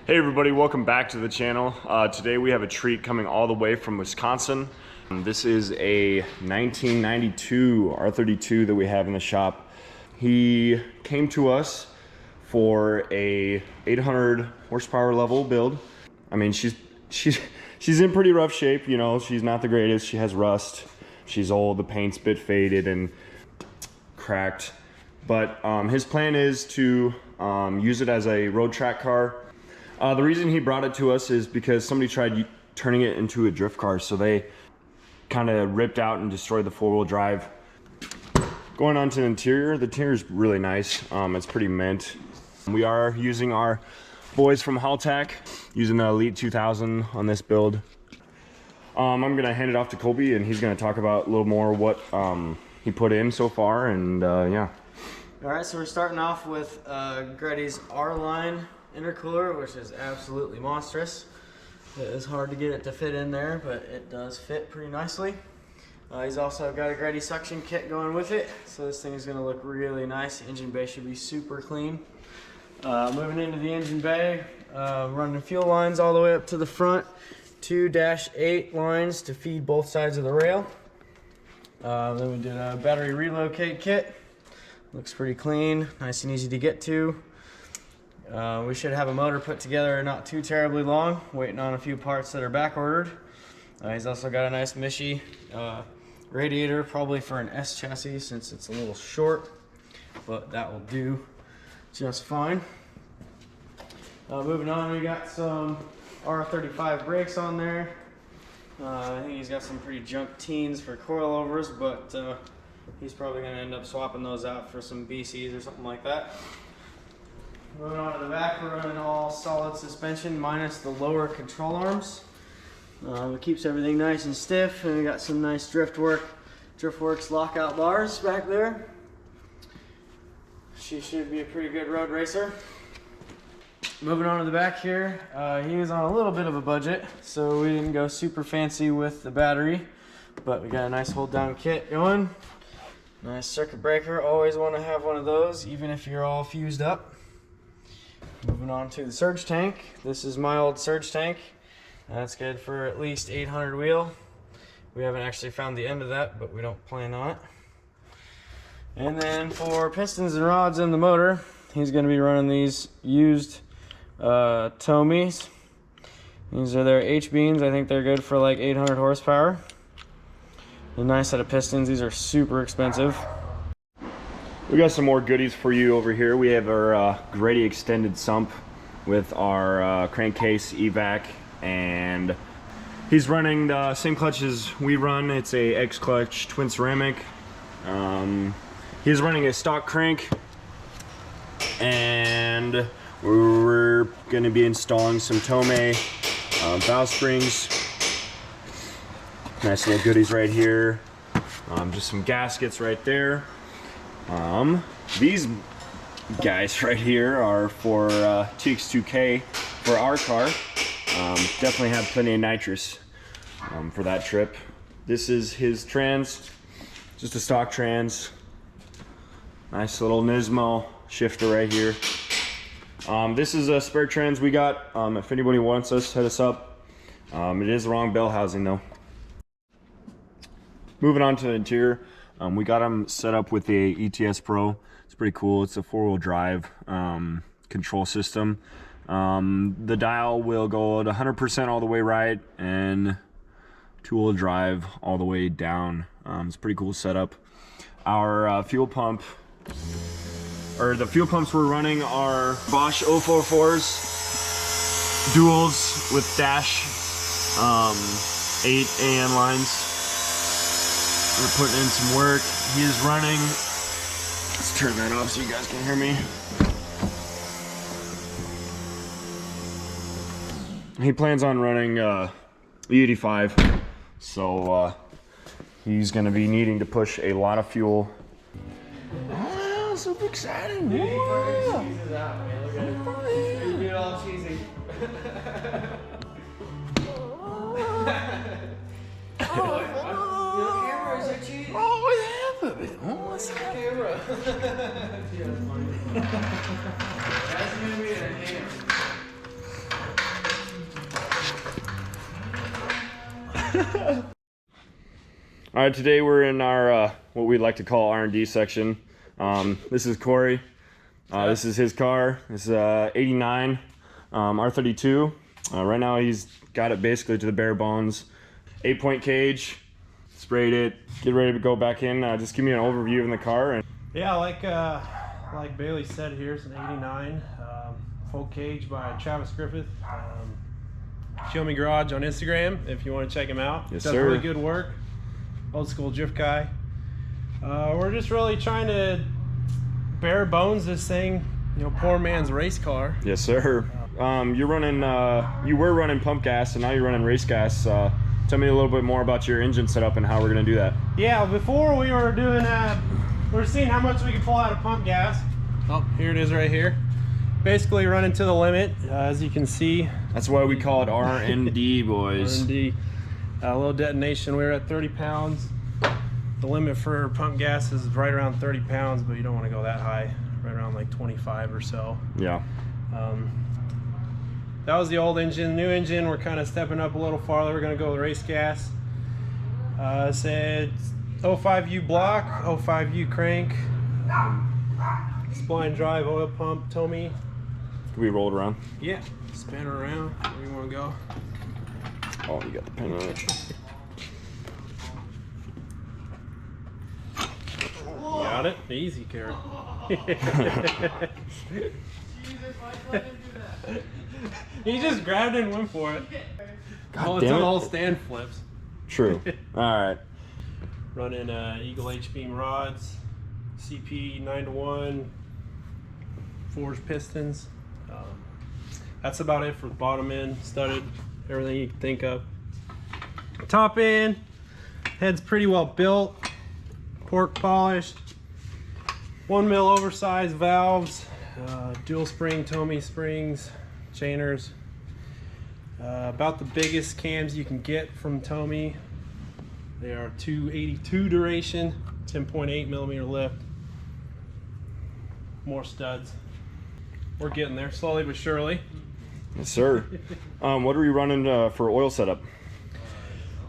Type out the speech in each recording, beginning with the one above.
Hey everybody, welcome back to the channel. Today we have a treat coming all the way from Wisconsin. This is a 1992 R32 that we have in the shop. He came to us for a 800 horsepower level build. I mean, she's in pretty rough shape, you know, she's not the greatest. She has rust, she's old, the paint's a bit faded and cracked. But his plan is to use it as a road track car. The reason he brought it to us is because somebody tried turning it into a drift car, so they kind of ripped out and destroyed the four-wheel drive. Going on to the interior is really nice. It's pretty mint. We are using our boys from Haltech, using the Elite 2000 on this build. I'm gonna hand it off to Colby, and he's gonna talk about a little more what he put in so far, and yeah. All right, so we're starting off with Greddy's R-Line intercooler, which is absolutely monstrous. It is hard to get it to fit in there, but it does fit pretty nicely. He's also got a Greddy suction kit going with it, so this thing is going to look really nice. The engine bay should be super clean. Moving into the engine bay, running fuel lines all the way up to the front, 2-8 lines to feed both sides of the rail. Then we did a battery relocate kit. Looks pretty clean, nice and easy to get to. We should have a motor put together not too terribly long, waiting on a few parts that are back ordered. He's also got a nice Mishi radiator, probably for an S chassis since it's a little short, but that will do just fine. Moving on, we got some R35 brakes on there. I think he's got some pretty junk teens for coilovers, but he's probably going to end up swapping those out for some BCs or something like that. Moving on to the back, we're running all solid suspension minus the lower control arms. It keeps everything nice and stiff, and we got some nice Driftworks lockout bars back there. She should be a pretty good road racer. Moving on to the back here, he was on a little bit of a budget, so we didn't go super fancy with the battery, but we got a nice hold down kit going. Nice circuit breaker, always want to have one of those, even if you're all fused up. Moving on to the surge tank. This is my old surge tank. That's good for at least 800 wheel. We haven't actually found the end of that, but we don't plan on it. And then for pistons and rods in the motor, he's going to be running these used Tomies. These are their H-beams. I think they're good for like 800 horsepower. A nice set of pistons. These are super expensive. We got some more goodies for you over here. We have our Greddy extended sump with our crankcase evac, and he's running the same clutch as we run. It's a X clutch twin ceramic. He's running a stock crank, and we're going to be installing some Tomei valve springs. Nice little goodies right here. Just some gaskets right there. These guys right here are for TX2K for our car. Definitely have plenty of nitrous for that trip. This is his trans, just a stock trans. Nice little Nismo shifter right here. This is a spare trans we got. If anybody wants us, hit us up. It is the wrong bell housing though. Moving on to the interior. We got them set up with the ETS Pro. It's pretty cool. It's a four-wheel drive control system. The dial will go at 100% all the way right and two-wheel drive all the way down. It's a pretty cool setup. Our fuel pump, or the fuel pumps we're running are Bosch 044s, duals with dash 8 AN lines. We're putting in some work. He is running. Let's turn that off so you guys can hear me. He plans on running E85, so he's going to be needing to push a lot of fuel. Oh, so exciting! Dude, look at all cheesy. Oh, half of it. Oh, what's that? Camera. Yeah, that's funny. That's gonna be a ham. All right, today we're in our what we'd like to call R&D section. This is Corey. This is his car. This is 89 R32. Right now he's got it basically to the bare bones. 8-point cage, sprayed it, get ready to go back in. Just give me an overview of the car. And yeah, like Bailey said here, it's an 89 full cage by Travis Griffith. Show Me Garage on Instagram if you want to check him out. Yes, Does sir. really good work. Old school drift guy. We're just really trying to bare bones this thing, you know, poor man's race car. Yes, sir. You're running. You were running pump gas, and now you're running race gas. Tell me a little bit more about your engine setup and how we're gonna do that. Yeah, before we were doing we were seeing how much we could pull out of pump gas. Oh, here it is right here. Basically running to the limit, as you can see. That's why we call it R&D, boys. R&D. A little detonation. We were at 30 pounds. The limit for pump gas is right around 30 pounds, but you don't want to go that high. Right around like 25 or so. Yeah. That was the old engine. New engine, we're kind of stepping up a little farther. We're going to go with race gas. Said 05U block, 05U crank, spline drive, oil pump, Tomy. Can we roll it around? Yeah, spin her around. Where you want to go? Oh, you got the pin on it. Got it? Easy, Karen. He just grabbed it and went for it. God Until damn the it. whole stand flips. True. All right. Running Eagle H-beam rods, CP 9-to-1, forged pistons. That's about it for the bottom end, studded, everything you can think of. Top end, head's pretty well built, pork polished, 1 mil oversized valves, dual spring Tomy springs, chainers. About the biggest cams you can get from Tomy. They are 282 duration, 10.8 millimeter lift. More studs. We're getting there slowly but surely. Yes, sir. What are we running for oil setup?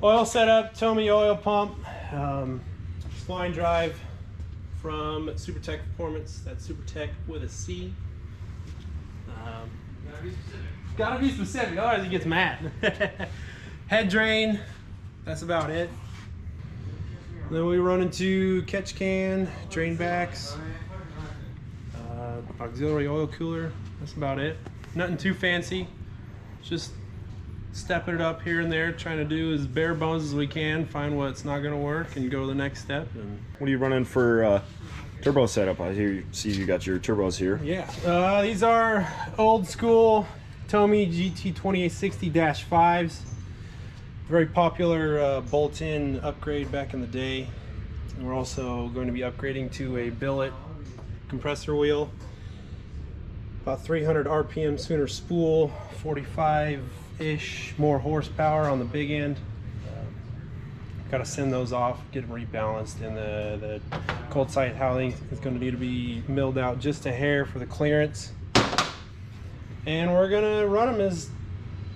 Oil setup, Tomy oil pump, spline drive from SuperTech Performance. That's SuperTech with a C. Gotta be specific, otherwise he gets mad. Head drain, that's about it. Then we run into catch can, drain backs, auxiliary oil cooler. That's about it. Nothing too fancy. Just stepping it up here and there, trying to do as bare bones as we can, find what's not going to work, and go to the next step. And What are you running for turbo setup? I see you got your turbos here. yeah, these are old school Tomy GT2860-5s. Very popular bolt-in upgrade back in the day. And we're also going to be upgrading to a billet compressor wheel. About 300 RPM sooner spool, 45-ish more horsepower on the big end. Got to send those off, get them rebalanced, and the cold side housing is going to need to be milled out just a hair for the clearance. And we're going to run them as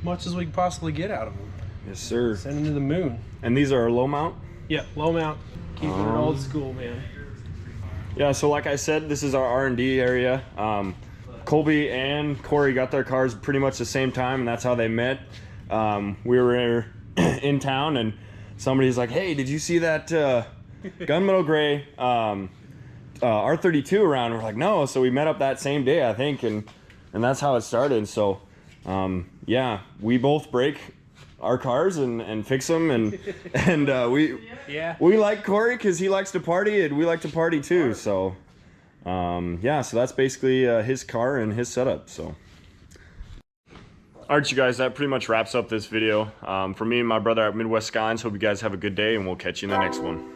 much as we can possibly get out of them. Yes, sir. Send them to the moon. And these are low mount? Yeah, low mount. Keeping it old school, man. Yeah, so like I said, this is our R&D area. Colby and Corey got their cars pretty much the same time, and that's how they met. We were in town, and somebody's like, hey, did you see that gunmetal gray R32 around? We're like, no. So we met up that same day, I think, and that's how it started. So yeah, we both break our cars and fix them, and we like Corey because he likes to party, and we like to party too. So yeah, so that's basically his car and his setup. So all right, you guys, that pretty much wraps up this video. For me and my brother at Midwest Skynes, hope you guys have a good day, and we'll catch you in the next one.